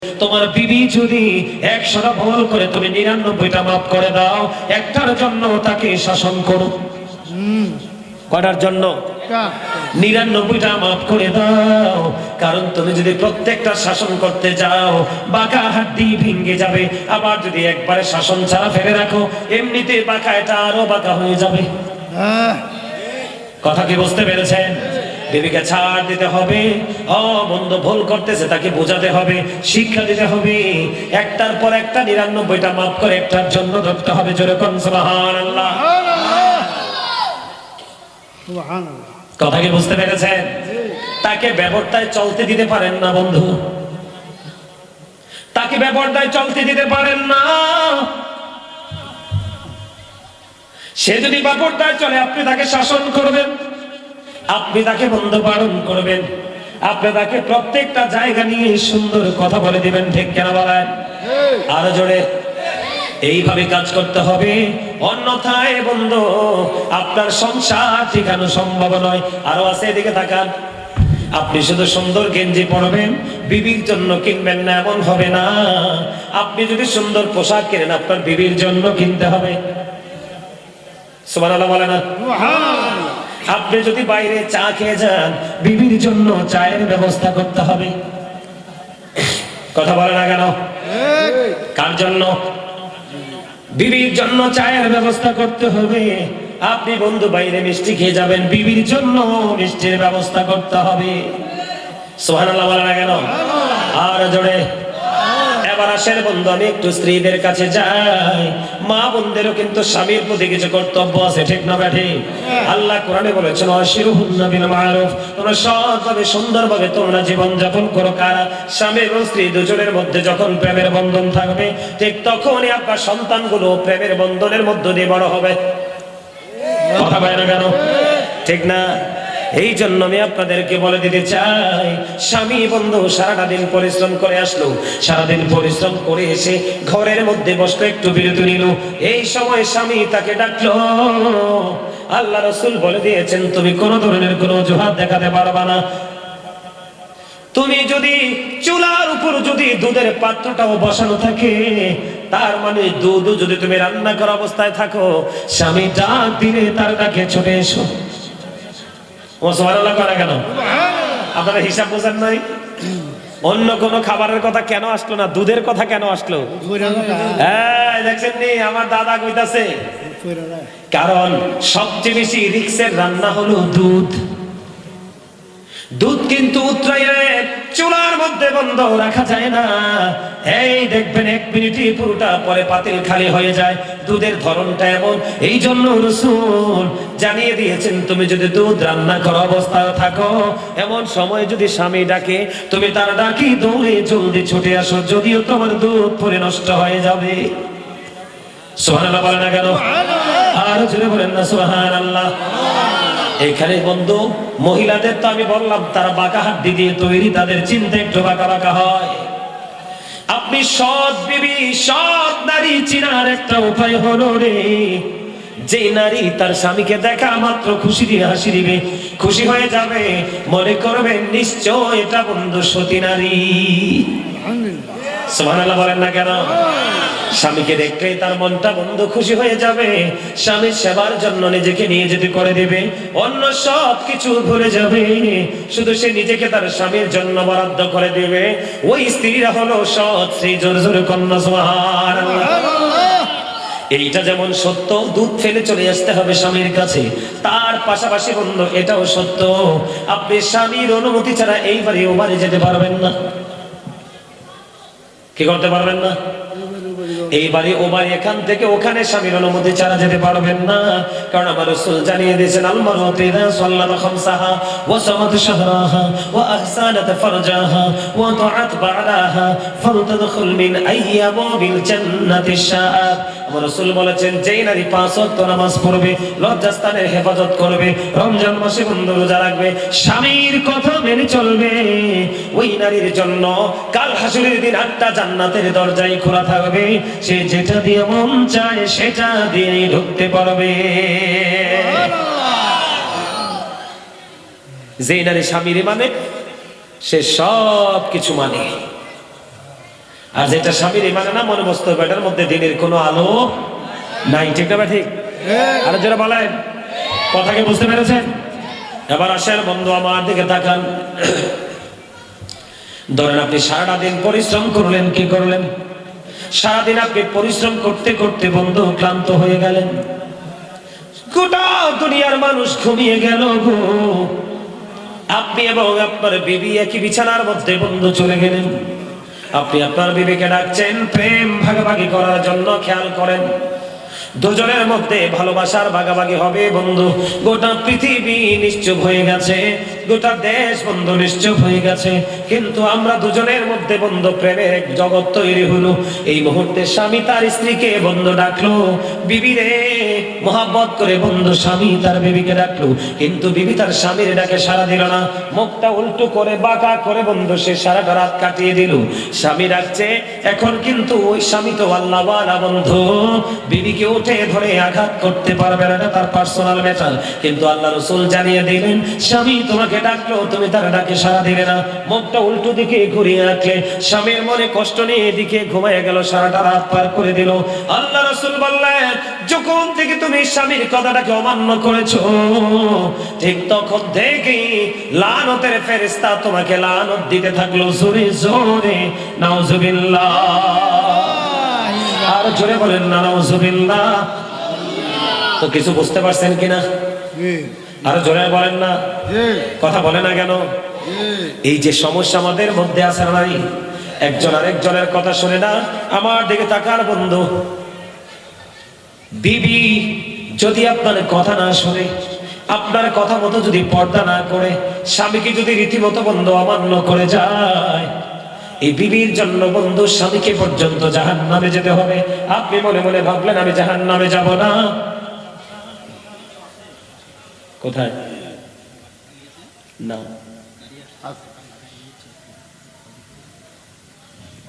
তোমার বিবি যদি 100টা ভুল করে তুমি 99টা মাফ করে দাও, একটার জন্য তাকে শাসন করো। কটার জন্য? 99টা মাফ করে দাও। কারণ তুমি যদি প্রত্যেকটা শাসন করতে যাও, বাঁকা হাড্ডি ভেঙে যাবে। আবার যদি একবারে শাসন ছাড়া ফেলে রাখো, এমনিতে বাঁকা এটা আরো বাঁকা হয়ে যাবে। কথা কি বুঝতে পেরেছেন? বিবিকে ছাড় দিতে হবে। বন্ধু ভুল করতেছে তাকে বোঝাতে হবে, শিক্ষা দিতে হবে। একটার পর একটা 99টা মাফ করে একটার জন্য ধরতে হবে। জোরে কোন সুবহানাল্লাহ। কথা কি বুঝতে পেরেছেন? তাকে ব্যবহারটায় চলতে দিতে পারেন না বন্ধু, তাকে ব্যবহারটায় চলতে দিতে পারেন না। সে যদি ব্যবহারটায় চলে, আপনি তাকে শাসন করবেন, আপনি তাকে বন্ধ বারণ করবেন, আপনি তাকে প্রত্যেকটা জায়গা নিয়ে সুন্দর কথা বলে দিবেন। ঠিক কেন বলেন? আরো জোরে। এইভাবে কাজ করতে হবে, অন্যথায় বন্ধু আপনার সংসার ঠিকানো সম্ভব নয়। আরো আছে, এদিকে তাকান। আপনি শুধু সুন্দর গেঞ্জি পরবেন, বিবির জন্য কিনবেন না এমন হবে না। আপনি যদি সুন্দর পোশাক কেনেন, আপনার বিবির জন্য কিনতে হবে। সুবহানাল্লাহ বলেন না? আপনি যদি বাইরে চা খেয়ে যান, বিবির জন্য চায়ের ব্যবস্থা করতে হবে। কথা বলে না কেন? কার জন্য? বিবির জন্য চায়ের ব্যবস্থা করতে হবে। আপনি বন্ধু বাইরে মিষ্টি খেয়ে যাবেন, বিবির জন্য মিষ্টির ব্যবস্থা করতে হবে। সুবহানাল্লাহ বলে না কেন? আর জোরে। এবার আসেন বন্ধু, আমি একটু স্ত্রীদের কাছে যাই। মা বোনদেরও কিন্তু স্বামীর প্রতি কিছু কর্তব্য আছে, ঠিক না ব্যাঠি? আল্লাহ কোরআনে বলেছেন, আশিরুহুন্না বিল মারুফ, তোমরা সৎভাবে সুন্দরভাবে তোমরা জীবন যাপন করো। কারা? স্বামী এবং স্ত্রী দুজনের মধ্যে যখন প্রেমের বন্ধন থাকবে, ঠিক তখনই আপনার সন্তানগুলো প্রেমের বন্ধনের মধ্য দিয়ে বড় হবে। কথা বলে না কেন? ঠিক না? এই জন্য আমি আপনাদেরকে বলে দিতে চাই, স্বামী বন্ধু সারাটা দিন পরিশ্রম করে আসলো, সারাদিন পরিশ্রম করে এসে ঘরের মধ্যে বসলো, একটু বিরতি নিল। এই সময় স্বামী তাকে ডাকলো। আল্লাহ রাসূল বলে দিয়েছেন, তুমি কোন ধরনের কোনো অজুহাত দেখাতে পারবা না। তুমি যদি চুলার উপর যদি দুধের পাত্রটাও বসানো থাকে, তার মানে দুধ যদি তুমি রান্না করা অবস্থায় থাকো, স্বামী ডাক দিলে তার ডাকে ছুটে এসো। ও সুবহানাল্লাহ করে কেন? আপনারা হিসাব বোঝেন নাই? অন্য কোন খাবারের কথা কেন আসলো না, দুধের কথা কেন আসলো? দেখছেন নি আমার দাদা কইতাছে, কারণ সবচেয়ে বেশি রিক্সের রান্না হলো দুধ। দুধ কিন্তু উতরাইয়ে চুলার মধ্যে বন্ধ রাখা যায় না। এই দেখবেন 1 মিনিটই পুরোটা, পরে পাতিল খালি হয়ে যায়। দুধের ধরনটা এমন। এই জন্য রাসূল জানিয়ে দিয়েছেন, তুমি যদি দুধ রান্না করা অবস্থায় থাকো, এমন সময় যদি স্বামী ডাকে, তুমি তার ডাকি দৌড়ে জলদি ছুটে আসো, যদিও তোমার দুধ পরে নষ্ট হয়ে যাবে। সুবহানাল্লাহ বলেন না কেন? আর জোরে বলেন না সুবহানাল্লাহ। এখানে বন্ধু মহিলাদের তো আমি বললাম, তারা বাঁকা হাড্ডি দিয়ে তৈরি, তাদের চিন্তা একটু বাঁকা বাঁকা হয়। আপনি সৎ বিবি, সৎ নারী চিনার একটা উপায় হলো রে, যে নারী তার স্বামীকে দেখা মাত্র খুশি দিয়ে হাসি দিবে, খুশি হয়ে যাবে, মনে করবেন নিশ্চয় এটা বন্ধু সতী নারী। সুবহানাল্লাহ বলেন না কেন? স্বামীকে দেখলেই তার মনটা বন্ধু খুশি হয়ে যাবে, স্বামীর সেবার জন্য নিজেকে নিয়ে যেতে করে দেবে, অন্য সব কিছু ভুলে যাবে, শুধু সে নিজেকে তার স্বামীর জন্য বরাদ্দ করে দেবে। ওই স্ত্রীরা হলো সৎ স্ত্রী। জোরে জোরে কন্যা সুবহানাল্লাহ। এইটা যেমন সত্য, দুধ ফেলে চলে আসতে হবে স্বামীর কাছে, তার পাশাপাশি বন্ধু এটাও সত্য, আপনি স্বামীর অনুমতি ছাড়া এই বাড়ি ও বাড়ি যেতে পারবেন না। কি করতে পারবেন না? এই বাড়ি ও বাড়ি, এখান থেকে ওখানে স্বামীর অনুমতি ছাড়া যেতে পারবেন না। কারণ আমার রাসূল জানিয়ে দিয়েছেন, আল মারওয়াতু ইযা সাল্লাত খামসাহা ওয়া সামাত শাহরাহা ওয়া আহসানাত ফারজাহা ওয়া তাআত বা'দাহা ফালতাদখুল মিন আইয়াবিল জান্নাতি শাআত। আমার রাসূল বলেছেন, যেই নারী 5 ওয়াক্ত নামাজ পড়বে, লজ্জাস্থানের হেফাজত করবে, রমজান মাসে বন্ধ রোজা রাখবে, স্বামীর কথা মেনে চলবে, ওই নারীর জন্য কাল হাসরের দিন 8টা জান্নাতের দরজাই খোলা থাকবে। সে যেটা দিয়ে মন চায় সেটা দিয়েই ঢুকতে পারবে। যে নারী স্বামীর মানে, সে সব কিছু মানে। আর যেটা স্বামীর মানে না মনে বসতে হবে এটার মধ্যে দিনের কোনো আলো নাই। ঠিক না ঠিক? আর যারা বলেন কথাকে বুঝতে পেরেছেন? এবার আসেন বন্ধু আমার দিকে তাকান। ধরেন আপনি সারাটা দিন পরিশ্রম করলেন, কি করলেন? সারাদিন আপনি পরিশ্রম করতে করতে বন্ধু ক্লান্ত হয়ে গেলেন। গোটা দুনিয়ার মানুষ ঘুমিয়ে গেল গো, আপনি এবং আপনার বিবি একই বিছানার মধ্যে বন্ধু চলে গেলেন। আপনি আপনার বিবিকে ডাকছেন প্রেম ভাগাভাগি করার জন্য। খেয়াল করেন দুজনের মধ্যে ভালোবাসার ভাগাভাগি হবে বন্ধু। গোটা পৃথিবী নিশ্চুপ হয়ে গেছে, গোটা দেশ বন্ধু নিশ্চুপ হয়ে গেছে, কিন্তু আমরা দুজনের মধ্যে বন্ধু প্রেমের এক জগৎ তৈরি হলো। এই মুহূর্তে স্বামী তার স্ত্রীকে বন্ধু ডাকলো, বিবি রে মোহাব্বত করে বন্ধু স্বামী তার বিবিকে ডাকলো, কিন্তু বিবি তার স্বামীর ডাকে সাড়া দিল না। মুখটা উল্টো করে বাঁকা করে বন্ধু সে সারাটা রাত কাটিয়ে দিল। স্বামী ডাকছে, এখন কিন্তু ওই স্বামী তো আল্লাহওয়ালা বন্ধু, বিবিকে উঠে ধরে আঘাত করতে পারবে না, এটা তার পার্সোনাল ম্যাটার। কিন্তু আল্লাহ রাসূল জানিয়ে দিলেন স্বামী তোমাকে ডাকলো, তুমি তার ডাকে সাড়া দিলে না, মুখটা উল্টো দিকে ঘুরিয়ে রাখলে। স্বামীর মনে কষ্ট নিয়ে এদিকে ঘুমায় গেল, সারাটা রাত পার করে দিল। আল্লাহ রাসূল বললেন যখন থেকে তুমি স্বামীর কথাটাকে অমান্য করেছো, ঠিক তখন থেকেই লানতের ফেরেশতা তোমাকে লানত দিতে থাকলো। জোরে জোরে নাউজুবিল্লাহ, আর জোরে বলেন না নাউজুবিল্লাহ। তো কিছু বুঝতে পারছেন কিনা? আর জোরে বলেন না, কথা বলে না কেন? এই যে সমস্যা আমাদের মধ্যে আছে নাই, একজন আরেকজনের কথা শুনে না। আমার দিকে তাকার বন্ধু, বিবি যদি আপনার কথা না শুনে, আপনার কথা মতো যদি পর্দা না করে, স্বামীকে যদি রীতিমতো বন্ধু অমান্য করে যায়, এই বিবির জন্য বন্ধু স্বামীকে পর্যন্ত জাহান্নামে যেতে হবে। আপনি মনে মনে ভাবলেন আমি জাহান্নামে যাব না, কোথায় না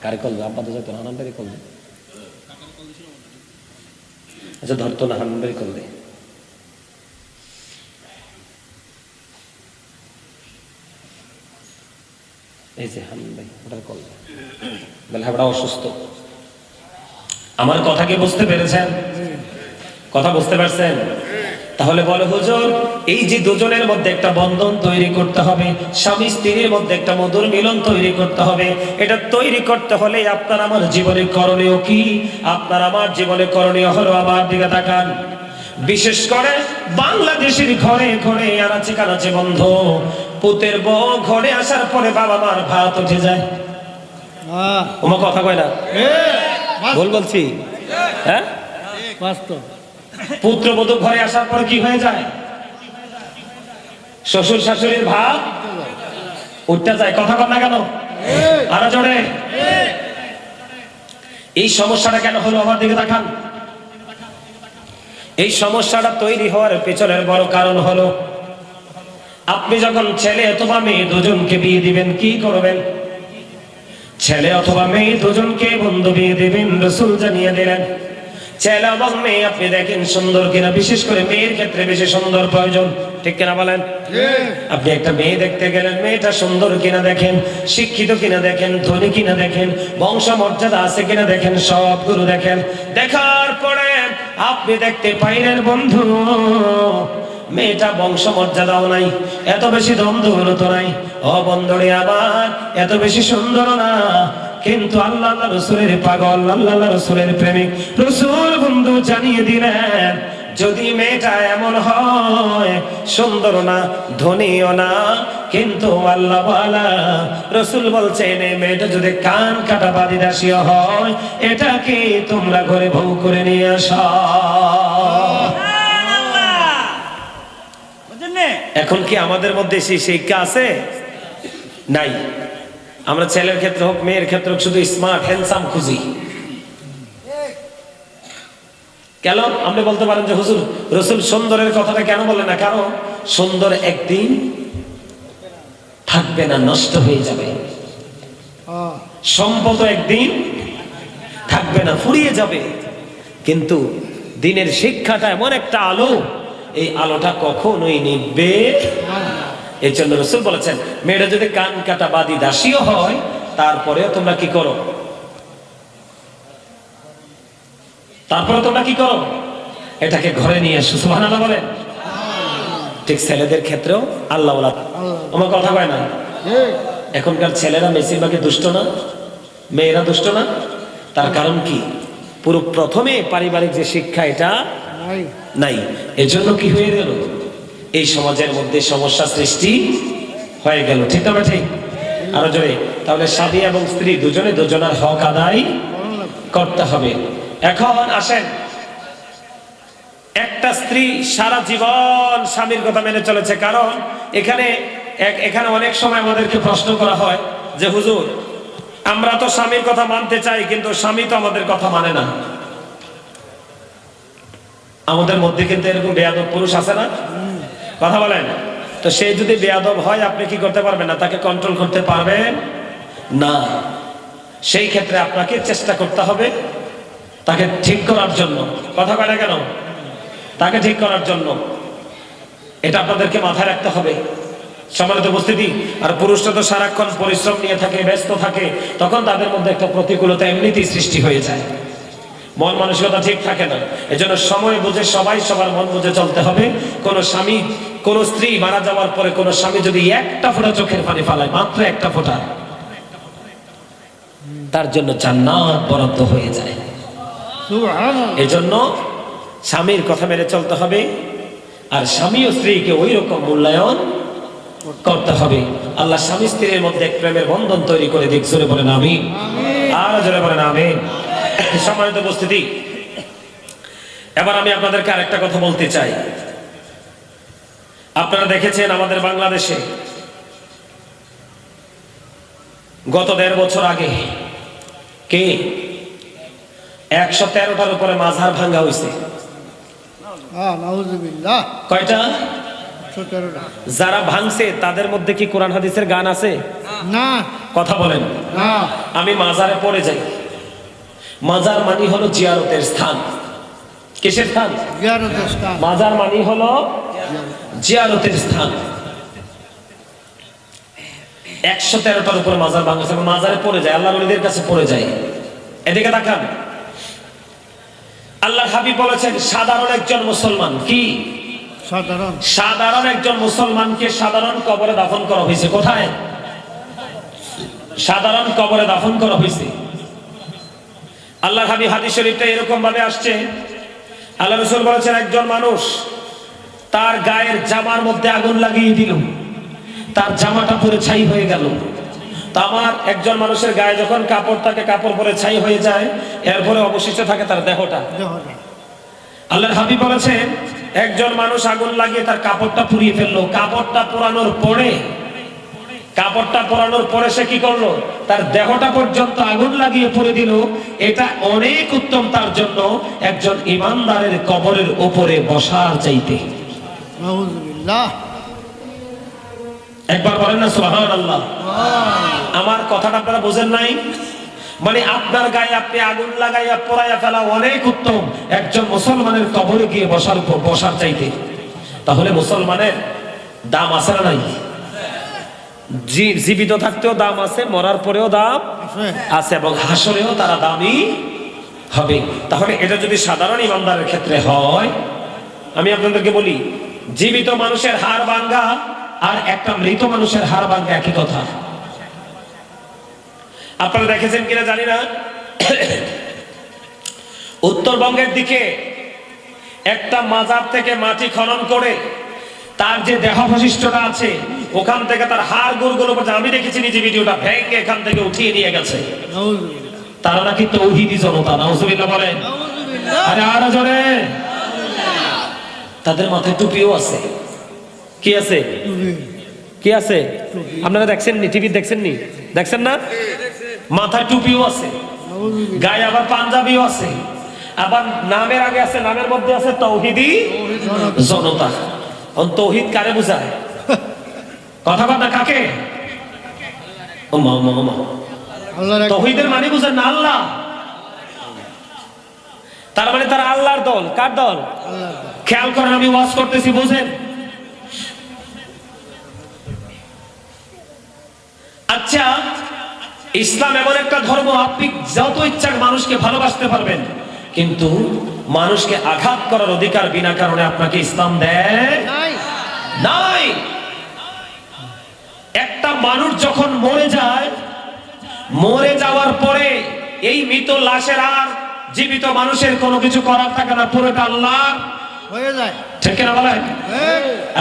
কারে করবে আব্বা তো যেত না, হানানবাড়ি করবে। আচ্ছা ধরতো না, হানানবাড়ি করবে। এই যে হানানবাড়ি ওটার করবে বলে হ্যাঁ অসুস্থ। আমার কথা কি বুঝতে পেরেছেন? কথা বুঝতে পারছেন? তাহলে বলে হুজুর এই যে দুজনের মধ্যে একটা বন্ধন তৈরি করতে হবে, স্বামী স্ত্রীর মধ্যে একটা মধুর মিলন তৈরি করতে হবে, এটা তৈরি করতে হলে আপনার আমার জীবনে করণীয় কি? আপনার আমার জীবনে করণীয় হলো, আমার দিকে তাকান, বিশেষ করে বাংলাদেশের ঘরে ঘরে আনাচে কানাচে বন্ধ, পুতের বউ ঘরে আসার পরে বাবা মার ভাত উঠে যায়। ওমা কথা কয় না, ভুল বলছি? হ্যাঁ বাস্তব। পুত্রবধূ ঘরে আসার পর কি হয়ে যায়? শ্বশুর শাশুড়ির ভাব উঠতে যায়। কথা বল না কেন? আরো জোরে। এই সমস্যাটা কেন হলো? আমার দিকে তাকান। এই সমস্যাটা তৈরি হওয়ার পেছনের বড় কারণ হলো, আপনি যখন ছেলে অথবা মেয়ে দুজনকে বিয়ে দিবেন, কি করবেন? ছেলে অথবা মেয়ে দুজনকে বন্ধু বিয়ে দিবেন, রাসূল জানিয়ে দিলেন ছেলে এবং মেয়ে আপনি দেখেন সুন্দর কিনা, বিশেষ করে মেয়ের ক্ষেত্রে বেশি সুন্দর প্রয়োজন, ঠিক কিনা বলেন? আপনি একটা মেয়ে দেখতে গেলেন, মেয়েটা সুন্দর কিনা দেখেন, শিক্ষিত কিনা দেখেন, ধনী কিনা দেখেন, বংশ মর্যাদা আছে কিনা দেখেন, সবগুলো দেখেন। দেখার পরে আপনি দেখতে পাইলেন বন্ধু মেয়েটা বংশ মর্যাদাও নাই, এত বেশি দ্বন্দ্ব নাই, ও বন্ধুরে আবার এত বেশি সুন্দর না, কিন্তু আল্লাহ রাসূলের পাগল, আল্লাহ রাসূলের প্রেমিক, রাসূল বন্ধু জানিয়ে দিলেন যদি মেয়েটা এমন হয়, সুন্দর না, ধনীও না, কিন্তু আল্লাহ ওয়ালা, রাসূল বলছেন এই মেয়েটা যদি কান কাটা বাদী দাসীও হয়, এটাকে তোমরা ঘরে বউ করে নিয়ে আসো। এখন কি আমাদের মধ্যে সেই শিক্ষা আছে? নাই। আমরা ছেলের ক্ষেত্রে হোক মেয়ের ক্ষেত্রে হোক শুধু স্মার্ট হ্যান্ডসাম খুঁজি। কেন? আপনি বলতে পারেন যে হুজুর রাসূল সুন্দরের কথাটা কেন বলে না? কারণ সুন্দর একদিন থাকবে না, নষ্ট হয়ে যাবে। সম্পদ একদিন থাকবে না, ফুরিয়ে যাবে। কিন্তু দিনের শিক্ষাটা এমন একটা আলো, এই আলোটা কখনোই নিভবে। এই জন্য রাসূল বলেছেন মেয়েটা যদি কান কাটা বাদী দাসীও হয়, তারপরেও তোমরা কি করো? তারপরে তোমরা কি করো, এটাকে ঘরে নিয়ে এসো। সুবহানাল্লাহ বলেন। ঠিক ছেলেদের ক্ষেত্রেও আল্লাহ আমার কথা কয় না। এখনকার ছেলেরা বেশিরভাগই দুষ্ট না, মেয়েরা দুষ্ট না। তার কারণ কি, পুরো প্রথমে পারিবারিক যে শিক্ষা এটা নাই। এজন্য কি হয়ে গেল, এই সমাজের মধ্যে সমস্যা সৃষ্টি হয়ে গেল। ঠিক না ঠিক? আরো জোরে। তাহলে স্বামী এবং স্ত্রী দুজনে দুজনের হক আদায় করতে হবে। এখন আসেন, একটা স্ত্রী সারা জীবন স্বামীর কথা মেনে চলেছে। কারণ এখানে অনেক সময় আমাদেরকে প্রশ্ন করা হয় যে হুজুর, আমরা তো স্বামীর কথা মানতে চাই, কিন্তু স্বামী তো আমাদের কথা মানে না। আমাদের মধ্যে কিন্তু এরকম বেয়াদব পুরুষ আছে না? কথা বলেন। তো সে যদি বেয়াদব হয়, আপনি কি করতে পারবেন না? তাকে কন্ট্রোল করতে পারবেন না। সেই ক্ষেত্রে আপনাকে চেষ্টা করতে হবে তাকে ঠিক করার জন্য। কথা বলে কেন? তাকে ঠিক করার জন্য। এটা আপনাদেরকে মাথায় রাখতে হবে। সম্মানিত উপস্থিতি, আর পুরুষরা তো সারাক্ষণ পরিশ্রম নিয়ে থাকে, ব্যস্ত থাকে, তখন তাদের মধ্যে একটা প্রতিকূলতা এমনিতেই সৃষ্টি হয়ে যায়, মন মানসিকতা ঠিক থাকে না। এজন্য সময় বুঝে সবাই সবার মন বুঝে চলতে হবে। কোন স্বামী, কোন স্ত্রী মারা যাওয়ার পরে কোন স্বামী যদি একটা ফোঁটা চোখের পানি ফালায়, মাত্র একটা ফোঁটা, তার জন্য জান্নাত বরাদ্দ হয়ে যায়। এজন্য স্বামীর কথা মেনে চলতে হবে, আর স্বামী ও স্ত্রীকে ওই রকম মূল্যায়ন করতে হবে। আল্লাহ স্বামী স্ত্রীর মধ্যে এক প্রেমের বন্ধন তৈরি করে দিক। জোরে বলেন আমিন, আর জোরে বলেন আমিন। সম্মানিত উপস্থিতি, এবার আমি আপনাদেরকে আরেকটা কথা বলতে চাই। আপনারা দেখেছেন আমাদের বাংলাদেশে গত 1.5 বছর আগে কে 113টার উপরে মাজার ভাঙ্গা হয়েছে। কয়টা? যারা ভাঙছে তাদের মধ্যে কি কোরআন হাদিসের গান আছে? না। কথা বলেন না। আমি মাজারে পড়ে যাই। মাজার মানি হলো জিয়ারতের স্থান। কিসের স্থান? জিয়ারতের স্থান। মাজার মানি হলো জিয়ারতের স্থান। 113টার উপরে মাজার ভাঙছে। মাজারে পড়ে যায়, আল্লাহর ওলিদের কাছে পড়ে যায়। এদিকে তাকান, আল্লাহর হাবিব বলেছেন সাধারণ একজন মুসলমান, কি সাধারণ একজন মুসলমানকে সাধারণ কবরে দাফন করা হয়েছে। কোথায়? সাধারণ কবরে দাফন করা হয়েছে। আল্লাহর হাবিব হাদিস শরীফটা এরকম ভাবে আসছে, আল্লাহ রাসূল বলেছেন একজন মানুষ তার গায়ের জামার মধ্যে আগুন লাগিয়ে দিল, তার জামাটা পুরো ছাই হয়ে গেল। তা আমার একজন মানুষের গায়ে যখন কাপড় থাকে, কাপড় পরে ছাই হয়ে যায়, এরপরে অবশিষ্ট থাকে তার দেহটা। আল্লাহর হাবিব বলেছেন একজন মানুষ আগুন লাগিয়ে তার কাপড়টা পুড়িয়ে ফেললো। কাপড়টা পোড়ানোর পরে সে কি করলো? তার দেহটা পর্যন্ত আগুন লাগিয়ে পুড়ে দিল। এটা অনেক উত্তম তার জন্য একজন ইমানদারের কবরের উপরে বসার চাইতে। একবার বলেন না সুবহানাল্লাহ। আমার কথাটা আপনারা বোঝেন নাই? মানে আপনার গায়ে আপনি আগুন লাগাইয়া পোড়াইয়া ফেলা অনেক উত্তম একজন মুসলমানের কবরে গিয়ে বসার চাইতে। তাহলে মুসলমানের দাম আছে না নাই? জীবিত থাকতেও দাম আছে, মরার পরেও দাম আছে, এবং হাসরেও তারা দামি হবে। তাহলে এটা যদি সাধারণ ইমানদারের ক্ষেত্রে হয়, আমি আপনাদেরকে বলি, জীবিত মানুষের হাড় ভাঙ্গা আর একটা মৃত মানুষের হাড় ভাঙ্গা একই কথা। আপনারা দেখেছেন কিনা জানি না, উত্তরবঙ্গের দিকে একটা মাজার থেকে মাটি খনন করে তার যে দেহাবশিষ্টটা আছে ওখান থেকে তার হাড় গুড়গুলো, আমি দেখেছি নিজে ভিডিওটা, ভেঙে এখান থেকে উঠিয়ে নিয়ে গেছে। তারা নাকি তৌহিদি জনতা। নাউজুবিল্লাহ বলেন। আরে আরো জোরে। তাদের মাথায় টুপিও আছে। কি আছে? কি আছে? আপনারা দেখছেন নি? টিভি দেখছেন নি? দেখছেন না? মাথায় টুপিও আছে, গায়ে আবার পাঞ্জাবিও আছে, আবার নামের আগে আছে, নামের মধ্যে আছে তৌহিদি জনতা। তৌহিদ কারে বোঝায়? কথা কথা কাকে? তৌহিদের মানে বুঝেন না আল্লাহ। তার মানে তারা আল্লাহর দল। কার দল? খেয়াল করেন, আমি ওয়াজ করতেছি, বুঝেন। আচ্ছা, ইসলাম এমন একটা ধর্ম, আপনি যত ইচ্ছা মানুষকে ভালোবাসতে পারবেন, কিন্তু মানুষকে আঘাত করার অধিকার বিনা কারণে আপনাকে ইসলাম দেয় নাই। একটা মানুষ যখন মরে যায়, মরে যাওয়ার পরে এই মৃত লাশের আর জীবিত মানুষের কোনো কিছু করার থাকে না, পুরোটা আল্লাহ হয়ে যায়, ঠিক কিনা বলেন?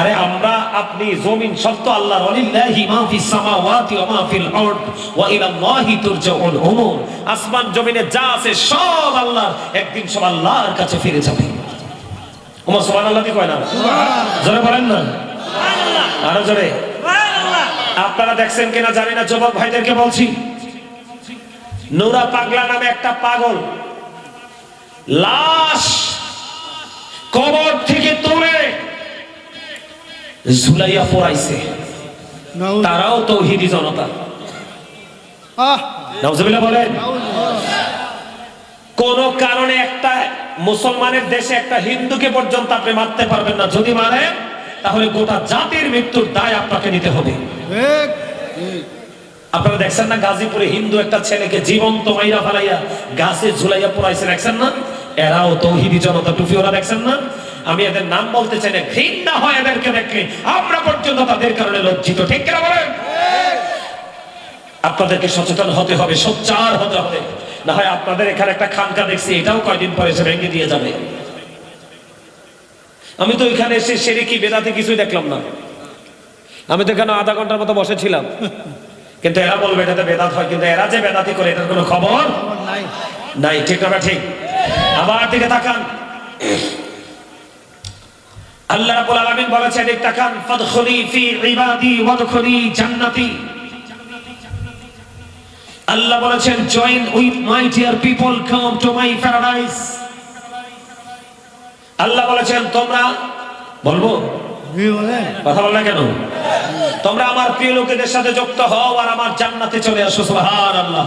আরে আমরা আপনি জমিন সত্য আল্লাহর, ওয়ালিল্লাহি মা ফিস সামাওয়াতি ওয়া মা ফিল আরদ ওয়া ইলাল্লাহি তুরজাউল উমুর। আসমান জমিনে যা আছে সব আল্লাহর, একদিন সব আল্লাহর কাছে ফিরে যাবে। ওমা সুবহানাল্লাহ কি কয় না? সুবহানাল্লাহ জোরে বলেন না, সুবহানাল্লাহ আরো জোরে সুবহানাল্লাহ। আপনারা দেখছেন কিনা জানি না, যুবক ভাইদেরকে বলছি, নুরা পাগলা নামে একটা পাগল লাশ কবর থেকে তুলে ঝুলাইয়া পড়াইছে। তারাও তৌহিদি জনতা। নাউজুবিল্লাহ বলেন। কোন কারণে একটা মুসলমানের দেশে একটা হিন্দুকে পর্যন্ত আপনি মারতে পারবেন না। যদি মারেন তাহলে গোটা জাতির মৃত্যুর দায় আপনাকে নিতে হবে। আপনারা দেখছেন না, গাজীপুরে হিন্দু একটা ছেলেকে জীবন্ত মাইরা ফেলাইয়া গাছে ঝুলাইয়া পড়াইছে, দেখছেন না? এরাও তৌহিদি জনতা, টুপি ওরা, দেখছেন না? আমি এদের নাম বলতে চাই না, ঘৃণা হয় এদেরকে দেখলে। আমরা পর্যন্ত তাদের কারণে লজ্জিত, ঠিক কিনা বলেন? আপনাদেরকে সচেতন হতে হবে, সোচ্চার হতে হবে, না হয় আপনাদের এখানে একটা খানকা দেখছি, এটাও কয়দিন পরে এসে ভেঙে দিয়ে যাবে। আমি তো এখানে এসে শিরকি বেদাতি কিছুই দেখলাম না। আমি তো এখানে আধা ঘন্টার মতো বসেছিলাম, কিন্তু এরা বলবে এটাতে বেদাত হয়, কিন্তু এরা যে বেদাতি করে এটার কোনো খবর নাই, ঠিক না? ঠিক। আবার দিকে তাকান, আল্লাহ রাব্বুল আলামিন বলেছেন, এই তাকান, ফাদখুলি ফি ইবাদি ওয়াদখুলি জান্নাতি। আল্লাহ বলেছেন, join with my dear people, come to my paradise. আল্লাহ বলেছেন, তোমরা বলবো কথা বল না কেন? তোমরা আমার প্রিয় লোকেদের সাথে যুক্ত হও আর আমার জান্নাতে চলে আসো। সুবহানাল্লাহ।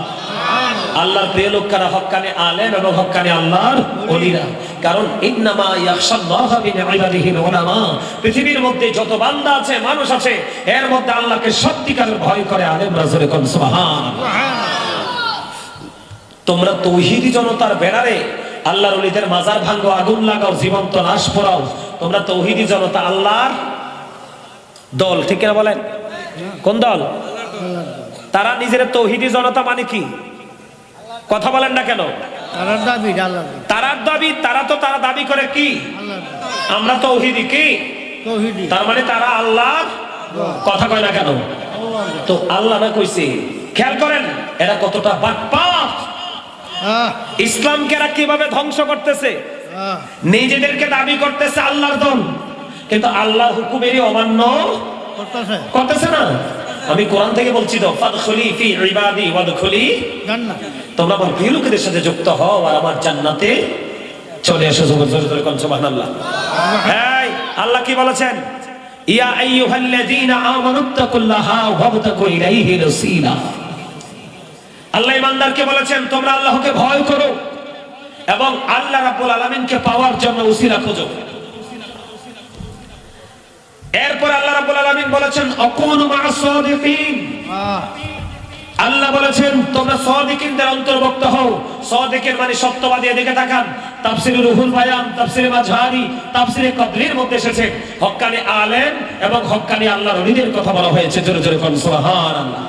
আল্লাহর প্রিয় লোক কারা? হক্কানি আলেম এবং হক্কানি আল্লাহর ওলিরা। কারণ ইন্নামা ইয়াখশাল্লাহা মিন ইবাদিহিল উলামা। পৃথিবীর মধ্যে যত বান্দা আছে, মানুষ আছে, এর মধ্যে আল্লাহকে সত্যিকারের ভয় করে আলেমরা। জোরে কোন সুবহানাল্লাহ। তোমরা তৌহিদি জনতার ব্যানারে আল্লাহর ওলিদের মাজার ভাঙো, আগুন লাগাও, জীবন্ত লাশ পোড়াও। তোমরা তৌহিদি জনতা, আল্লাহর দল, ঠিক কিনা বলেন? কোন দল? তারা নিজের তৌহিদি জনতা মানে কি? কথা বলেন না কেন? তারার দাবি, তারা তো তারা দাবি করে কি আমরা তৌহিদি, কি তার মানে তারা আল্লাহ। কথা কয় না কেন? তো আল্লাহ না কইছে, খেয়াল করেন এরা কতটা বাটপাত। ইসলামকে এরা কিভাবে ধ্বংস করতেছে। নিজেদেরকে দাবি করতেছে আল্লাহর দল, কিন্তু আল্লাহর হুকুমেরই অমান্য করতেছে না। আমি কোরআন থেকে বলছি তো, ফাদখুলি ফি ইবাদি ওয়াদখুলি জান্নাত। তোমরা আমার প্রিয় লোকেদের সাথে যুক্ত হও আর আমার জান্নাতে চলে এসো। জোরে জোরে কোন সুবহানাল্লাহ। এই আল্লাহ কি বলেছেন? ইয়া আইয়ুহাল্লাযীনা আমানুত্তাকুল্লাহা ওয়াবতাগু ইলাইহিল ওসিলা। আল্লাহ ইমানদারকে বলেছেন, তোমরা আল্লাহকে ভয় করো এবং আল্লাহ রাব্বুল আলামিনকে পাওয়ার জন্য উসিলা খোঁজো। এরপর আল্লাহ রাব্বুল আলামিন বলেছেন, আকুনু মা'আস সাদিকিন। আল্লাহ বলেছেন, তোমরা সাদিকিনদের অন্তর্ভুক্ত হও। সাদিকের মানে সত্যবাদী। এদিকে তাকান, তাফসীরে রুহুল বায়ান, তাফসীরে মাঝহারি, তাফসীরে কদরির মধ্যে এসেছে হক্কানি আলেম এবং হক্কানি আল্লাহর ওলিদের কথা বলা হয়েছে। জোরে জোরে কোন সুবহানাল্লাহ।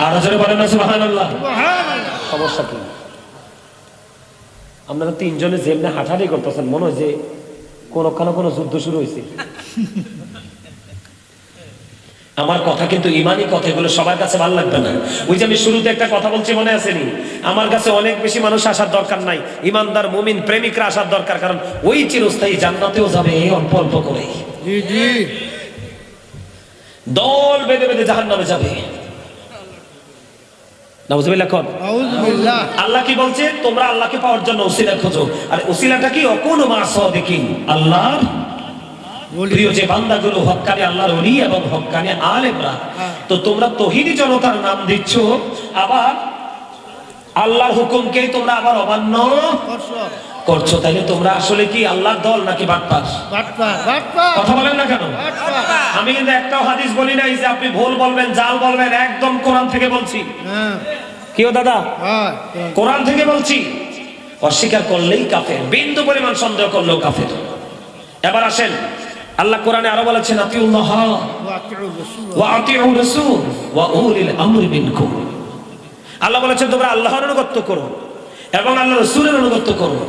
আর জোরে বলেন না সুবহানাল্লাহ। সমস্যা কি? আপনারা তিনজনে যেমনি হাঁটাহাঁটি করতেছেন, মনে হয় যে কোনো যুদ্ধ শুরু হয়েছে। আমার কথা কিন্তু ইমানি কথা, এগুলো সবার কাছে ভালো লাগবে না। ওই যে আমি শুরুতে একটা কথা বলছি, মনে আছেনি? আমার কাছে অনেক বেশি মানুষ আসার দরকার নাই, ইমানদার মুমিন প্রেমিকরা আসার দরকার। কারণ ওই চিরস্থায়ী জান্নাতেও যাবে অল্প অল্প করে। দল বেঁধে বেঁধে জাহান্নামে যাবে। নাউজুবিল্লাহ। আল্লাহ কি বলছে? তোমরা আল্লাহকে পাওয়ার জন্য ওসিলা খোঁজো। আর ওসিলাটা কি? অকুনু মা'আস সাদিকিন। আল্লাহর প্রিয় যে বান্দাগুলো হক্কানি আল্লাহর ওলি এবং হক্কানি আলেমরা। তো তোমরা তৌহিদি জনতার নাম দিচ্ছ, আবার আল্লাহর হুকুমকে তোমরা আবার অমান্য করছো। তাইলে তোমরা আসলে কি আল্লাহর দল নাকি বাটপার? কথা বলেন না কেন? আমি কিন্তু একটাও হাদিস বলি নাই যে আপনি ভুল বলবেন, জাল বলবেন। একদম কোরআন থেকে বলছি। কেউ দাদা, কোরআন থেকে বলছি। অস্বীকার করলেই কাফের, বিন্দু পরিমাণ সন্দেহ করলেও কাফের। এবার আসেন, আল্লাহ কোরআনে আরো বলেছেন আতিউল্লাহ ওয়া আতিউর রাসূল ওয়া উলিল আমরি মিনকুম। আল্লাহ বলেছেন তোমরা আল্লাহর আনুগত্য করো এবং আল্লাহর রাসূলের আনুগত্য করো।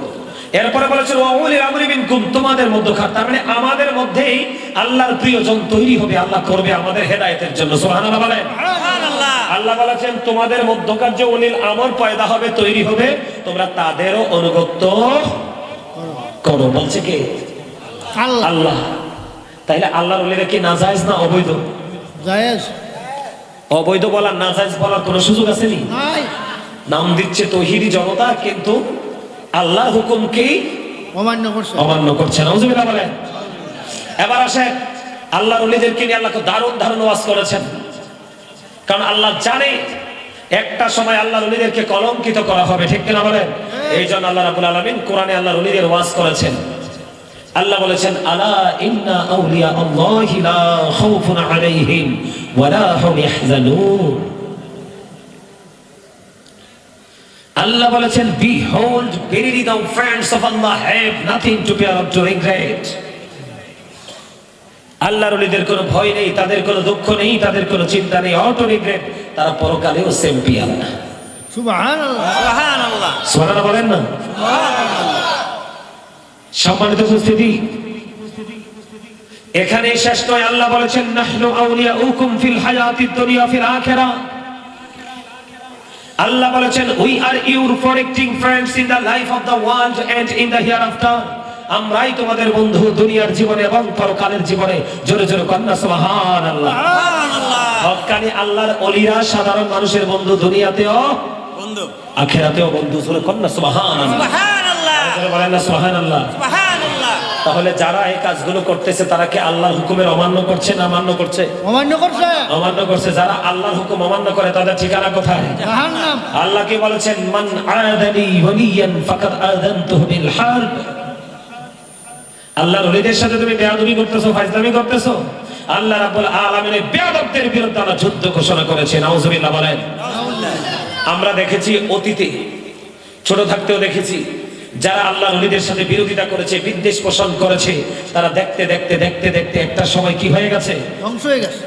এরপরে বলেছেন ওয়া উলিল আমরি মিনকুম, তোমাদের মধ্যকার, তার মানে আমাদের মধ্যেই আল্লাহর প্রিয়জন তৈরি হবে, আল্লাহ করবে আমাদের হেদায়েতের জন্য। সুবহানাল্লাহ বলেন। সুবহানাল্লাহ। আল্লাহ বলেছেন তোমাদের মধ্যকার যে উলিল আমর পয়দা হবে, তৈরি হবে, তোমরা তাদেরও আনুগত্য করো। বলছে কে? আল্লাহ। তাইলে আল্লাহর ওলিরা কি নাজায়েজ না অবৈধ? জায়েজ। অবৈধ বলার, নাজায়েজ বলার কোনো সুযোগ আছে নি? নাই। নাম দিচ্ছে তৌহিদি জনতা, কিন্তু আল্লাহর হুকুমকেই অমান্য করছে। নাউজুবিল্লাহ বলেন। এবার আসে আল্লাহর ওলিদেরকে নিয়ে আল্লাহ দারুণ দারুণ ওয়াজ করেছেন, কারণ আল্লাহ জানে একটা সময় আল্লাহর ওলিদেরকে কলঙ্কিত করা হবে, ঠিক কিনা বলেন? এই জন্য আল্লাহ রাব্বুল আলামিন কোরআনে আল্লাহর ওলিদের ওয়াজ করেছেন। আল্লাহ বলেছেন আলা ইন্না আউলিয়া আল্লাহি লা খাউফুন আলাইহিম ওয়া লা হুম ইয়াহজানুন। আল্লাহ বলেছেন behold verily the friends of Allah have nothing to bear up to regret। আল্লাহর ওলিদের কোনো ভয় নেই, তাদের কোনো দুঃখ নেই, তাদের কোনো চিন্তা নেই, অটো রিগ্রেট, তারা পরকালেও চ্যাম্পিয়ন। সুবহানাল্লাহ সুবহানাল্লাহ সুবহানাল্লাহ বলেন না? সম্মানিত উপস্থিতি, এখানে শেষ নয়। আল্লাহ বলেছেন নাহনু আউলিয়াউকুম ফিল হায়াতিদ দুনিয়া ফিল আখিরাহ। আল্লাহ বলেছেন we are your protecting friends in the life of the world and in the hereafter। আমরাই তোমাদের বন্ধু দুনিয়ার জীবনে এবং পরকালের জীবনে। জোরে জোরে কন্যা সুবহানাল্লাহ। সুবহানাল্লাহ। হক্কানি আল্লাহর ওলিরা সাধারণ মানুষের বন্ধু, দুনিয়াতেও বন্ধু, আখিরাতেও বন্ধু। জোরে কন্যা সুবহানাল্লাহ। সুবহানাল্লাহ। জোরে বলেন না সুবহানাল্লাহ। সুবহানাল্লাহ। তাহলে যারা এই কাজগুলো করতেছে তারা কি আল্লাহর হুকুমের অমান্য করছে না অমান্য করছে? অমান্য করছে। অমান্য করছে। যারা আল্লাহর হুকুম অমান্য করে তাদের ঠিকানা কোথায়? জাহান্নাম। আল্লাহ কি বলেছেন মান আদানি ওয়ালিয়ান ফাকাদ আযানতুহু বিল হারব। আল্লাহর ওলিদের সাথে তুমি বেয়াদবি করতেছো, ফাজলামি করতেছো, আল্লাহ রাব্বুল আলামিনের বেয়াদবদের বিরুদ্ধে আল্লাহ যুদ্ধ ঘোষণা করেছেন। নাউজুবিল্লাহ বলেন। আমরা দেখেছি অতীতে, ছোট থাকতেও দেখেছি, যারা আল্লাহর ওলিদের সাথে বিরোধিতা করেছে, বিদ্বেষ পোষণ করেছে, তারা দেখতে দেখতে দেখতে দেখতে একটা সময় কি হয়ে গেছে? ধ্বংস হয়ে গেছে।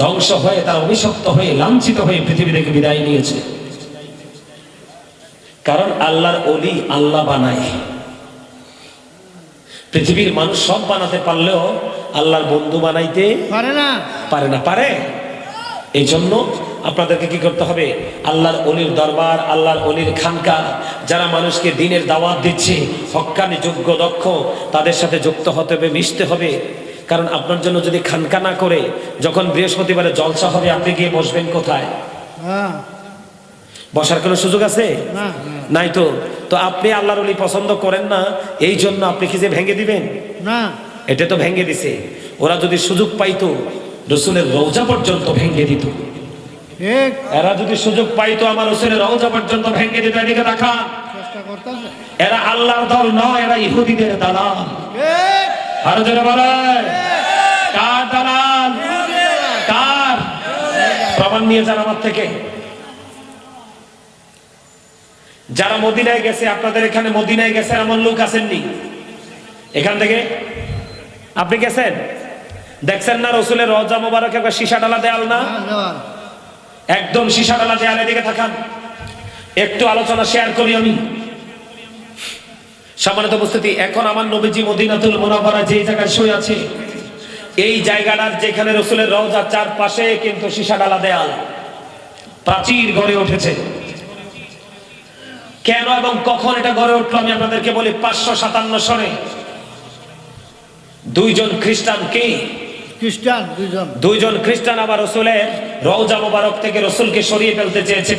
ধ্বংস হয়ে, তারা অভিশপ্ত হয়ে, লাঞ্ছিত হয়ে পৃথিবী থেকে বিদায় নিয়েছে। কারণ আল্লাহর ওলি আল্লাহ বানায়। পৃথিবীর মানুষ সব বানাতে পারলেও আল্লাহর বন্ধু বানাইতে পারে না। পারে না। পারে। এই জন্য আপনাদেরকে কি করতে হবে? আল্লাহর ওলির দরবার, আল্লাহর ওলির খানকা, যারা মানুষকে দ্বীনের দাওয়াত দিচ্ছে, হক্কানি যোগ্য দক্ষ, তাদের সাথে যুক্ত হতে হবে, মিশতে হবে। কারণ আপনার জন্য যদি খানকা না করে, যখন বৃহস্পতিবারে জলসা হবে, আপনি গিয়ে বসবেন কোথায়? বসার কোনো সুযোগ আছে? নাই। তো তো আপনি আল্লাহর ওলি পছন্দ করেন না, এই জন্য আপনি কি যে ভেঙে দিবেন? না, এটা তো ভেঙে দিছে। ওরা যদি সুযোগ পাইতো রাসূলের রওজা পর্যন্ত ভেঙে দিত। এরা যদি সুযোগ পাইতো আমার রাসূলের রওজা পর্যন্ত ভেঙে দিত। এদিকে দেখা, এরা আল্লাহর দল নয়, এরা ইহুদিদের দালাল। আর যারা বলে কার দালাল? কার? প্রমাণ নিয়ে যান আমার থেকে। যারা মদিনায় গেছে, আপনাদের এখানে মদিনায় গেছে এমন লোক আসেননি? এখান থেকে আপনি গেছেন, দেখছেন না রাসূলের রওজা মোবারক একটা সীসা ডালা দেয়াল না? একদম সীসা ডালা দেয়াল। এদিকে থাকান, একটু আলোচনা শেয়ার করি আমি। সম্মানিত উপস্থিতি, এখন আমার নবীজি মদিনাতুল মুনাওয়ারা যে জায়গায় শুয়ে আছে, এই জায়গাটার যেখানে রাসূলের রওজা, চারপাশে কিন্তু সীসা ডালা দেয়াল, প্রাচীর গড়ে উঠেছে। কেন এবং কখন এটা গড়ে উঠলো আমি আপনাদেরকে বলি। 557 সনে দুইজন খ্রিস্টান, কে খ্রিস্টান? দুইজন খ্রিস্টান আবার রাসূলের রওজা মোবারক থেকে রাসূলকে সরিয়ে ফেলতে চেয়েছে।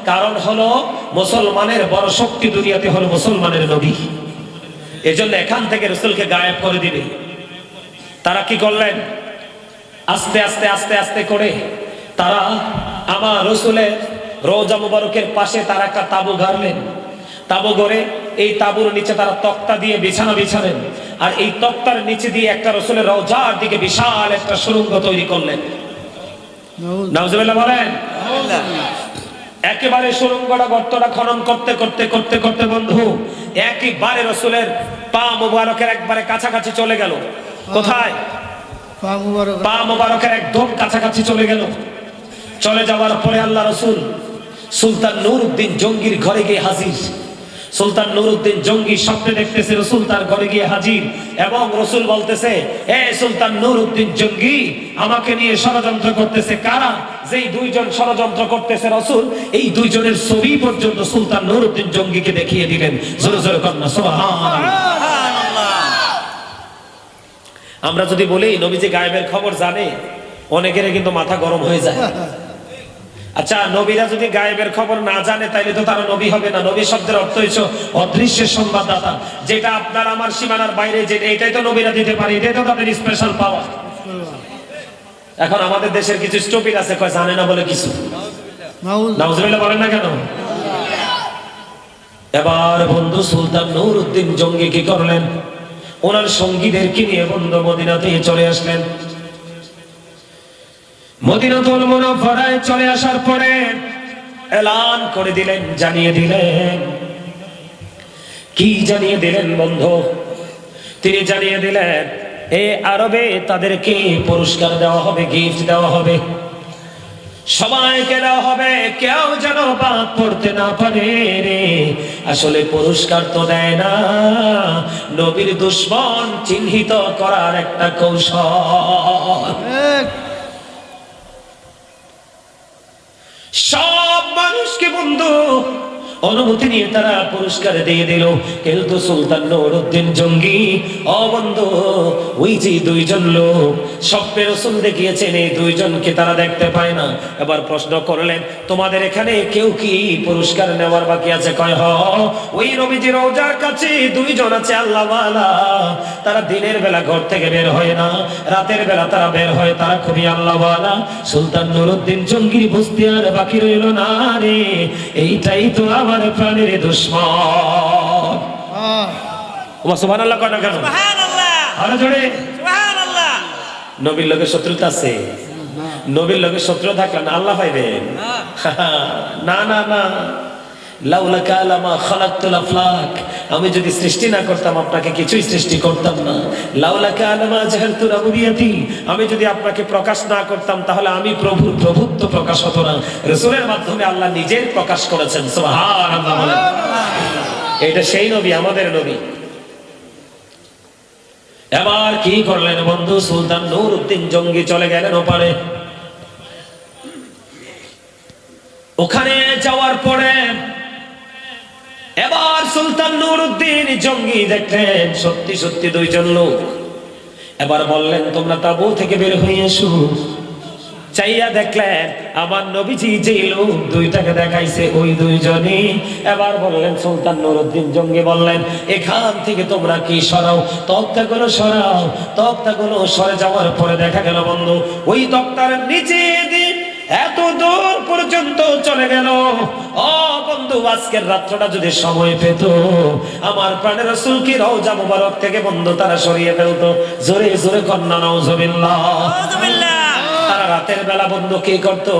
কারণ হলো মুসলমানের বড় শক্তি দুনিয়াতে হলো মুসলমানের নবী। এজন্য এখান থেকে রাসূলকে গায়েব করে দিবে। তারা কি করলেন? আস্তে আস্তে আস্তে আস্তে করে তারা আমার রাসূলের রওজা মুবারকের পাশে তারা একটা তাবু গাড়লেন। তাবু গড়ে এই তাবুর নিচে তারা তক্তা দিয়ে বিছানা বিছালেন, আর এই তক্তার নিচে দিয়ে একটা রাসূলের রওজার দিকে বিশাল একটা সুড়ঙ্গ তৈরি করলেন। নাউজুবিল্লাহ বলেন। একেবারে সুরঙ্গটা গর্তটা খনন করতে করতে করতে করতে বন্ধু একেবারে রসুলের পা মুবারকের একবারে কাছাকাছি চলে গেল। কোথায়? পা মুবারক। পা মুবারকের একদম কাছাকাছি চলে গেল। চলে যাওয়ার পরে আল্লাহ রসুল সুলতান নুরউদ্দিন জঙ্গির ঘরে গিয়ে হাজির। সুলতান নুরউদ্দিন জঙ্গি স্বপ্নে দেখতেছে রসুল তার ঘরে গিয়ে হাজির, এবং রসুল বলতেছে, এ সুলতান নুরউদ্দিন জঙ্গি আমাকে নিয়ে ষড়যন্ত্র করতেছে। কারা? যেই দুইজন ষড়যন্ত্র করতেছে রসুল, এই দুইজনের ছবি পর্যন্ত সুলতান নুরউদ্দিন জঙ্গিকে দেখিয়ে দিলেন। জোরে জোরে কন্যা সুবহানাল্লাহ। আমরা যদি বলি নবীজি গায়েবের খবর জানে, অনেকের কিন্তু মাথা গরম হয়ে যায়। আচ্ছা, নবীরা যদি গায়েবের খবর না জানে তাইলে তো তারা নবী হবে না। নবী শব্দের অর্থ হচ্ছে অদৃশ্যের সংবাদদাতা, যেটা আপনার আমার সীমানার বাইরে, যে এটাই তো নবীরা দিতে পারে, এটাই তো তাদের স্পেশাল পাওয়ার। এখন আমাদের দেশের কিছু স্টুপিড আছে, কয় জানে না বলে কিছু। নাউজুবিল্লাহ বলেন না কেন? এবার বন্ধু সুলতান নুরউদ্দিন জঙ্গি কি করলেন? ওনার সঙ্গীদেরকে নিয়ে বন্ধু মদিনাতে চলে আসলেন। মদিনাতুল মুনাওয়ারায় চলে আসার পরে এলান করে দিলেন, জানিয়ে দিলেন। কি জানিয়ে দিলেন বন্ধু? তিনি জানিয়ে দিলেন, এই আরবে তাদেরকে পুরস্কার দেওয়া হবে, গিফট দেওয়া হবে, সবাইকে দেওয়া হবে, কেউ যেন বাদ পড়তে না পারে রে। আসলে পুরস্কার তো দেয় না, নবীর দুশমন চিহ্নিত করার একটা কৌশল। সব মানুষকে বন্ধু অনুমতি নিয়ে তারা পুরস্কার দিয়ে দিল, কিন্তু সুলতান নুরউদ্দিন জঙ্গি ও বন্ধু ওই যে দুইজন লোক স্বপ্নে রাসূল দেখিয়েছেন, এই দুইজনকে তারা দেখতে পায় না। এবার প্রশ্ন করলেন, তোমাদের এখানে কেউ কি পুরস্কার নেওয়ার বাকি আছে? কয় হ, ওই নবীজির রওজার কাছে দুইজন আছে আল্লাহওয়ালা, তারা দিনের বেলা ঘর থেকে বের হয় না, রাতের বেলা তারা বের হয়, তারা খুবই আল্লাহওয়ালা। সুলতান নুরউদ্দিন জঙ্গি বুঝতে আর বাকি রইল না রে, এইটাই তো আমার প্রাণের দুশমন। সুবহানাল্লাহ কয় না কেন? সুবহানাল্লাহ আরো জোরে সুবহানাল্লাহ। নবীর লগে শত্রুতা আছে? নবীর লগে শত্রু থাকলে না আল্লাহ পাইবেন? না না না। লাউলাকা লামা খালাকতুল আফলাক, আমি যদি সৃষ্টি না করতাম আপনাকে কিছুই সৃষ্টি করতাম না। লাউলাকা লামা জাহালতু রাবুবিয়াতি, আমি যদি আপনাকে প্রকাশ না করতাম তাহলে আমি প্রভুর প্রভুত্ব প্রকাশ হতো না। রাসূলের মাধ্যমে আল্লাহ নিজের প্রকাশ করেছেন। সুবহানাল্লাহ বলেন। এটা সেই নবী, আমাদের নবী। এবার কি করলেন বন্ধু? সুলতান নুরউদ্দিন জঙ্গি চলে গেলেন ওপারে। ওখানে যাওয়ার পরে এবার সুলতান নুরউদ্দিন জঙ্গি দেখলেন সত্যি সত্যি দুইজন লোক। এবার বললেন, তোমরা তাঁবু থেকে বের হয়ে এসো। চাইয়া দেখলেন আমার নবীজি যেই লোক দুইটাকে দেখাইছে ওই দুইজনই। এবার বললেন, সুলতান নুরউদ্দিন জঙ্গি বললেন, এখান থেকে তোমরা কি সরাও, তক্তাগুলো সরাও। তক্তাগুলো সরে যাওয়ার পরে দেখা গেল বন্ধু ওই তক্তার নিচে দিয়ে এত দূর পর্যন্ত চলে গেল। ও বন্ধু, আজকের রাত্রটা যদি সময় পেত, আমার প্রাণের রাসূলকে রওজা মুবারক থেকে বন্ধু তারা সরিয়ে ফেলতো। জোরে জোরে কন্যা নাউজুবিল্লাহ। তারা রাতের বেলা বন্ধু কি করতো?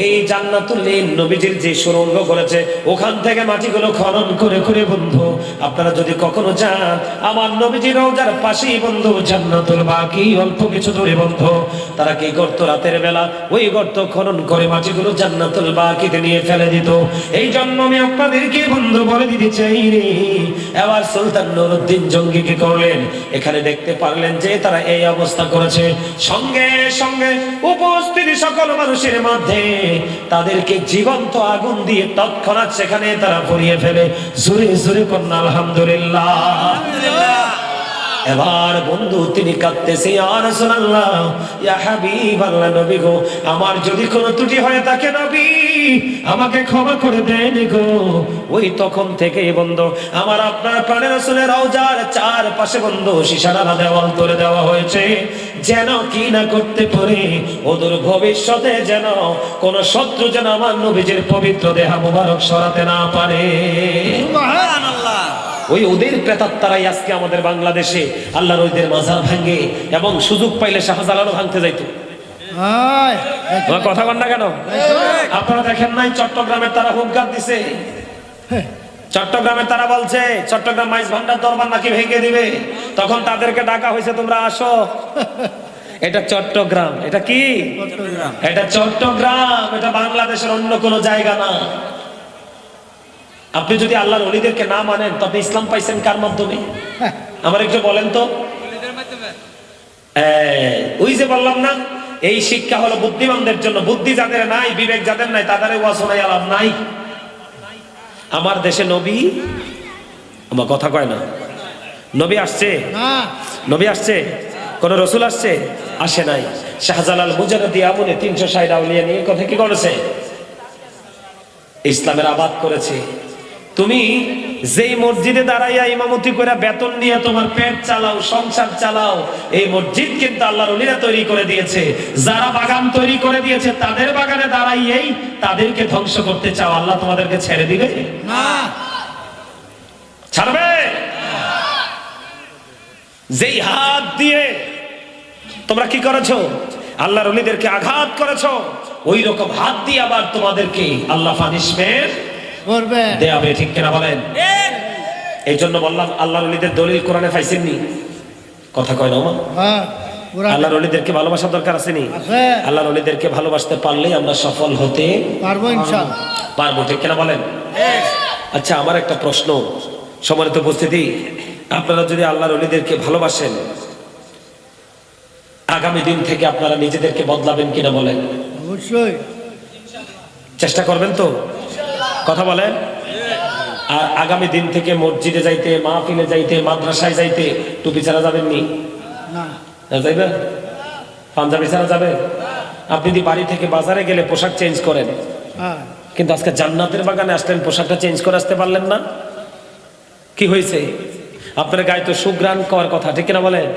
এই জান্নাতুল নবীজির যে সুড়ঙ্গ করেছে ওখান থেকে মাটিগুলো খনন করে করে বন্ধু, আপনারা যদি কখনো যান আমার নবীজির রওজার পাশেই বন্ধু জান্নাতুল বাকি অল্প কিছু দূরে বন্ধু, তারা কি করতো? রাতের বেলা ওই গর্ত খনন করে মাটিগুলো জান্নাতুল বাকিতে নিয়ে ফেলে দিত। এই জন্য আমি আপনাদেরকে বন্ধু বলে দিতে চাই রে। এবার সুলতান নুরউদ্দিন জঙ্গি কি করলেন? এখানে দেখতে পারলেন যে তারা এই অবস্থা করেছে, সঙ্গে সঙ্গে উপস্থিত সকল মানুষের মধ্যে তাদেরকে জীবন্ত আগুন দিয়ে তৎক্ষণাৎ সেখানে তারা পুড়িয়ে ফেলে। জোরে জোরে কন্যা আলহামদুলিল্লাহ। এবার বন্ধু তিনি কাঁদতেছে, ইয়া রাসূলুল্লাহ, ইয়া হাবিবাল্লাহ, নবী গো, আমার যদি কোনো ত্রুটি হয়ে থাকে নবী আমাকে ক্ষমা করে দেন গো। ওই তখন থেকে বন্ধু আমার আপনার প্রাণের রাসূলের রওজার চারপাশে বন্ধু সীসাদার দেওয়াল তুলে দেওয়া হয়েছে, যেন কি না করতে পারে ওদের ভবিষ্যতে যেন কোন শত্রু যেন আমার নবীজির পবিত্র দেহ মুবারক সরাতে না পারে। সুবহানাল্লাহ। ওই ওদের প্রেতাত্মারাই আজকে আমাদের বাংলাদেশে আল্লাহর ওদের মাজার ভাঙে, এবং সুযোগ পাইলে শাহজালালও ভাঙতে যাইতো। আয় তোমার কথা বল না কেন? আপনারা দেখেন নাই চট্টগ্রামের তারা হুঙ্কার দিছে, চট্টগ্রামের তারা বলছে চট্টগ্রাম মাইজ ভান্ডার দরবার নাকি ভেঙে দিবে। তখন তাদেরকে ডাকা হয়েছে, তোমরা আসো। এটা চট্টগ্রাম, এটা কি? চট্টগ্রাম। এটা চট্টগ্রাম, এটা বাংলাদেশের অন্য কোনো জায়গা না। আপনি যদি আল্লাহর ওলিদেরকে না মানেন তবে ইসলাম পাইছেন কার মাধ্যমে? আমার একটু বলেন তো। ওই যে বললাম না, এই শিক্ষা হলো বুদ্ধিমানদের জন্য। বুদ্ধি যাদের নাই, বিবেক যাদের নাই, তাদের ওয়াজ শোনাই আলাপ নাই। আমার দেশে নবী, আমার কথা কয় না, নবী আসছে? না নবী আসছে? কোন রসুল আসছে? আসে নাই। শাহজালাল মুজাররদি আমলে 360 আউলিয়া নিয়ে কথা কি করেছে? ইসলামের আবাদ করেছে। তুমি যেই মসজিদে দাঁড়াইয়া ইমামতি করে বেতন নিয়ে তোমার পেট চালাও, সংসার চালাও, এই মসজিদ কিন্তু আল্লাহর ওলিরা তৈরি করে দিয়েছে। যারা বাগান তৈরি করে দিয়েছে তাদের বাগানে দাঁড়াইয়েই তাদেরকে ধ্বংস করতে চাও, আল্লাহ তোমাদেরকে ছেড়ে দিবে? না ছাড়বে? যেই হাত দিয়ে তোমরা কি করেছো? আল্লাহর ওলিদেরকে আঘাত করেছো, ওই রকম হাত দিয়ে আবার তোমাদেরকে আল্লাহ পানিশমেন্ট করবে। দেয়াবে। ঠিক কিনা বলেন? এই জন্য বললাম আল্লাহর ওলিদের দলিল কোরআনে পাইছেননি? কথা কয় না মা? হ্যাঁ পুরা আল্লাহর ওলিদেরকে ভালোবাসা দরকার আছে নি? আছে। আল্লাহর ওলিদেরকে ভালোবাসতে পারলেই আমরা সফল হতে পারবো ইনশাআল্লাহ। পারবো। ঠিক কিনা বলেন? আচ্ছা, আমার একটা প্রশ্ন, সম্মানিত উপস্থিতি, আপনারা যদি আল্লাহর ওলিদেরকে ভালোবাসেন, আগামী দিন থেকে আপনারা নিজেদেরকে বদলাবেন কিনা বলেন? অবশ্যই। চেষ্টা করবেন তো? কথা বলেন। আর আগামী দিন থেকে মসজিদে যাইতে, মাহফিলে যাইতে, মাদ্রাসায় যাইতে টুপি ছাড়া যাবেননি? না যাইবেন? পাঞ্জাবি ছাড়া যাবেন? আপনি যদি বাড়ি থেকে বাজারে গেলে পোশাক চেঞ্জ করেন, হ্যাঁ কিন্তু আজকে জান্নাতের বাগানে আসলেন, পোশাকটা চেঞ্জ করে আসতে পারলেন না, কি হয়েছে? আপনার গায়ে তো সুঘ্রাণ করার কথা, ঠিক কিনা বলেন?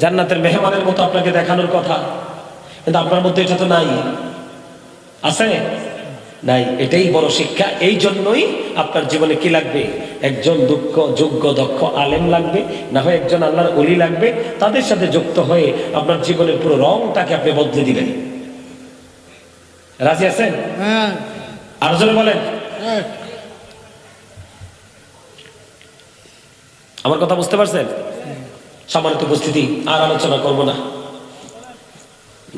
জান্নাতের মেহমানের মতো আপনাকে দেখানোর কথা, কিন্তু আপনার মধ্যে এটা তো নাই। আছে? নাই। এটাই বড় শিক্ষা। এই জন্যই আপনার জীবনে কি লাগবে? একজন যোগ্য দক্ষ আলেম লাগবে, না হয় একজন আল্লাহর ওলি লাগবে। তাদের সাথে যুক্ত হয়ে আপনার জীবনের পুরো রংটাকে আপনি বদলে দিবেন। রাজি আছেন? হ্যাঁ আর জোরে বলেন। হ্যাঁ। আমার কথা বুঝতে পারছেন? সম্মানিত উপস্থিতি, আর আলোচনা করব না।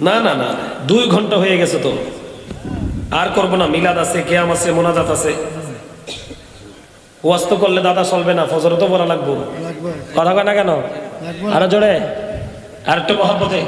না না না, 2 ঘন্টা হয়ে গেছে তো, আর করব না। মিলাদ আছে, কিয়াম আছে, মোনাজাত আছে। ওয়াজ তো করলে দাদা চলবে না, ফজর তো পড়া লাগবো। লাগবে কথা কয় না কেন? লাগবে। আরো জোরে, আর একটু মহব্বতে।